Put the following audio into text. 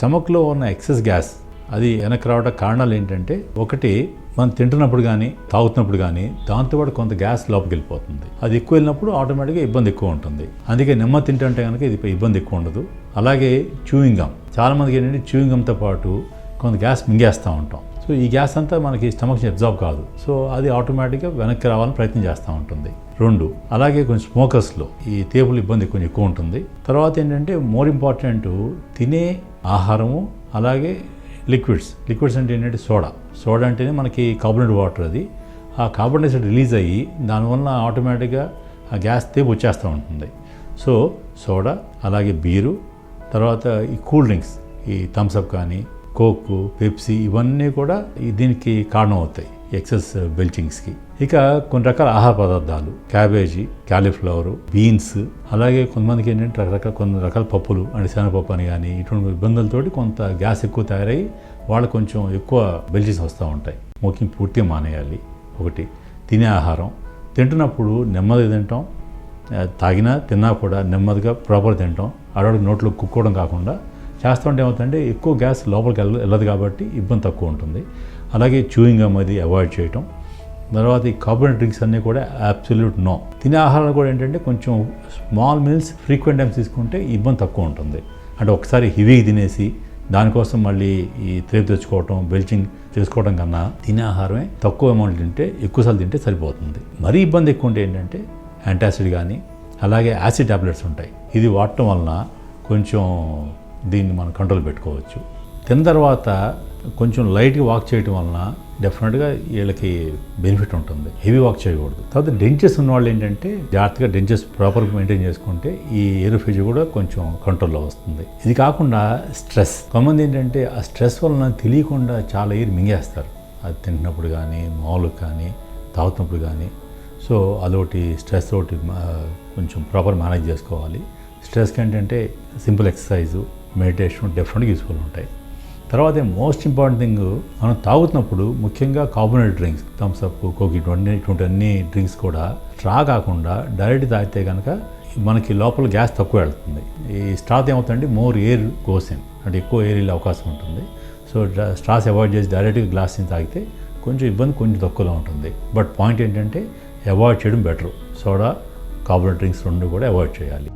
స్టమక్లో ఉన్న excess gas అది వెనక్కి రావడానికి కారణాలు ఏంటంటే, ఒకటి మనం తింటున్నప్పుడు కానీ తాగుతున్నప్పుడు కానీ దాంతోపాటు కొంత గ్యాస్ లోపలికి వెళ్ళిపోతుంది. అది ఎక్కువ వెళ్ళినప్పుడు ఆటోమేటిక్గా ఇబ్బంది ఎక్కువ ఉంటుంది. అందుకే నెమ్మది తింటుంటే కనుక ఇది ఇబ్బంది ఎక్కువ ఉండదు. అలాగే చూయింగ్ గమ్, చాలామందికి ఏంటంటే చూయింగ్ గమ్తో పాటు కొంత గ్యాస్ మింగేస్తూ ఉంటాం. సో ఈ గ్యాస్ అంతా మనకి స్టమక్ అబ్జార్బ్ కాదు. సో అది ఆటోమేటిక్గా వెనక్కి రావాలని ప్రయత్నం చేస్తూ ఉంటుంది. 2, అలాగే కొంచెం స్మోకర్స్లో ఈ తేపులు ఇబ్బంది కొంచెం ఎక్కువ ఉంటుంది. తర్వాత ఏంటంటే మోర్ ఇంపార్టెంట్, తినే ఆహారము అలాగే లిక్విడ్స్ అంటే ఏంటంటే సోడా అంటేనే మనకి కార్బోనేటెడ్ వాటర్. అది ఆ కార్బన్ డైఆక్సైడ్ రిలీజ్ అయ్యి దానివల్ల ఆటోమేటిక్గా ఆ గ్యాస్ తేపు వచ్చేస్తూ ఉంటుంది. సో సోడా, అలాగే బీరు, తర్వాత ఈ కూల్ డ్రింక్స్, ఈ థమ్స్అప్ కానీ కోక్, పెప్సీ, ఇవన్నీ కూడా దీనికి కారణం అవుతాయి, ఎక్సెస్ బెల్చింగ్స్కి. ఇక కొన్ని రకాల ఆహార పదార్థాలు, క్యాబేజీ, క్యాలీఫ్లవర్, బీన్స్, అలాగే కొంతమందికి ఏంటంటే కొన్ని రకాల పప్పులు అంటే శనగపప్పు అని కానీ ఇటువంటి ఇబ్బందులతోటి కొంత గ్యాస్ ఎక్కువ తయారయ్యి వాళ్ళకు కొంచెం ఎక్కువ బెల్చింగ్స్ వస్తూ ఉంటాయి. ముఖ్యంగా పూర్తిగా మానేయాలి. ఒకటి, తినే ఆహారం తింటున్నప్పుడు నెమ్మదిగా తింటాం, తిన్నా కూడా నెమ్మదిగా ప్రాపర్ తింటాం, అడవాడికి నోట్లో కుక్కోవడం కాకుండా చేస్తుంటే ఏమవుతుందంటే ఎక్కువ గ్యాస్ లోపలికి వెళ్ళదు కాబట్టి ఇబ్బంది తక్కువ ఉంటుంది. అలాగే చూయింగ్ గమ్ అది అవాయిడ్ చేయటం. తర్వాత ఈ కార్బోనేటెడ్ డ్రింక్స్ అన్నీ కూడా అబ్సల్యూట్ నో. తినే ఆహారాలు కూడా ఏంటంటే కొంచెం స్మాల్ మీల్స్ ఫ్రీక్వెంట్ టైమ్స్ తీసుకుంటే ఇబ్బంది తక్కువ ఉంటుంది. అంటే ఒకసారి హెవీగా తినేసి దానికోసం మళ్ళీ ఈ త్రేపు తెచ్చుకోవటం, బెల్చింగ్ చేసుకోవడం కన్నా తినే ఆహారమే తక్కువ అమౌంట్ తింటే ఎక్కువసార్లు తింటే సరిపోతుంది. మరీ ఇబ్బంది ఎక్కువ ఉంటే ఏంటంటే యాంటాసిడ్ కానీ అలాగే యాసిడ్ టాబ్లెట్స్ ఉంటాయి. ఇది వాడటం వలన కొంచెం దీన్ని మనం కంట్రోల్ పెట్టుకోవచ్చు. తిన్న తర్వాత కొంచెం లైట్గా వాక్ చేయడం వలన డెఫినెట్గా వీళ్ళకి బెనిఫిట్ ఉంటుంది. హెవీ వాక్ చేయకూడదు. తర్వాత డెంచెస్ ఉన్నవాళ్ళు ఏంటంటే జాగ్రత్తగా డెంచెస్ ప్రాపర్గా మెయింటైన్ చేసుకుంటే ఈ ఏరోఫేజ్ కూడా కొంచెం కంట్రోల్లో వస్తుంది. ఇది కాకుండా స్ట్రెస్, కొంతమంది ఏంటంటే ఆ స్ట్రెస్ వలన తెలియకుండా చాలా ఎయిర్ మింగేస్తారు. అది తింటున్నప్పుడు కానీ మామూలుగా కానీ తాగుతున్నప్పుడు కానీ. సో అదొకటి స్ట్రెస్ ఒకటి కొంచెం ప్రాపర్ మేనేజ్ చేసుకోవాలి. స్ట్రెస్కి ఏంటంటే సింపుల్ ఎక్సర్సైజు, మెడిటేషన్ డెఫినెట్గా యూస్ఫుల్ ఉంటాయి. తర్వాత మోస్ట్ ఇంపార్టెంట్ థింగ్, మనం తాగుతున్నప్పుడు ముఖ్యంగా కార్బోనేటెడ్ డ్రింక్స్, థమ్స్అప్, కోక్, ఇటువంటి అన్ని డ్రింక్స్ కూడా స్ట్రా కాకుండా డైరెక్ట్ తాగితే కనుక మనకి లోపల గ్యాస్ తక్కువ వెళ్తుంది. ఈ స్ట్రాత్ ఏమవుతుందంటే మోర్ ఎయిర్ గోసిన్, అంటే ఎక్కువ ఎయిర్ వెళ్ళే అవకాశం ఉంటుంది. సో స్ట్రాస్ అవాయిడ్ చేసి డైరెక్ట్గా గ్లాస్ నుంచి తాగితే కొంచెం ఇబ్బంది కొంచెం తక్కువలో ఉంటుంది. బట్ పాయింట్ ఏంటంటే అవాయిడ్ చేయడం బెటర్. సోడా, కార్బోనేటెడ్ డ్రింక్స్ 2 కూడా అవాయిడ్ చేయాలి.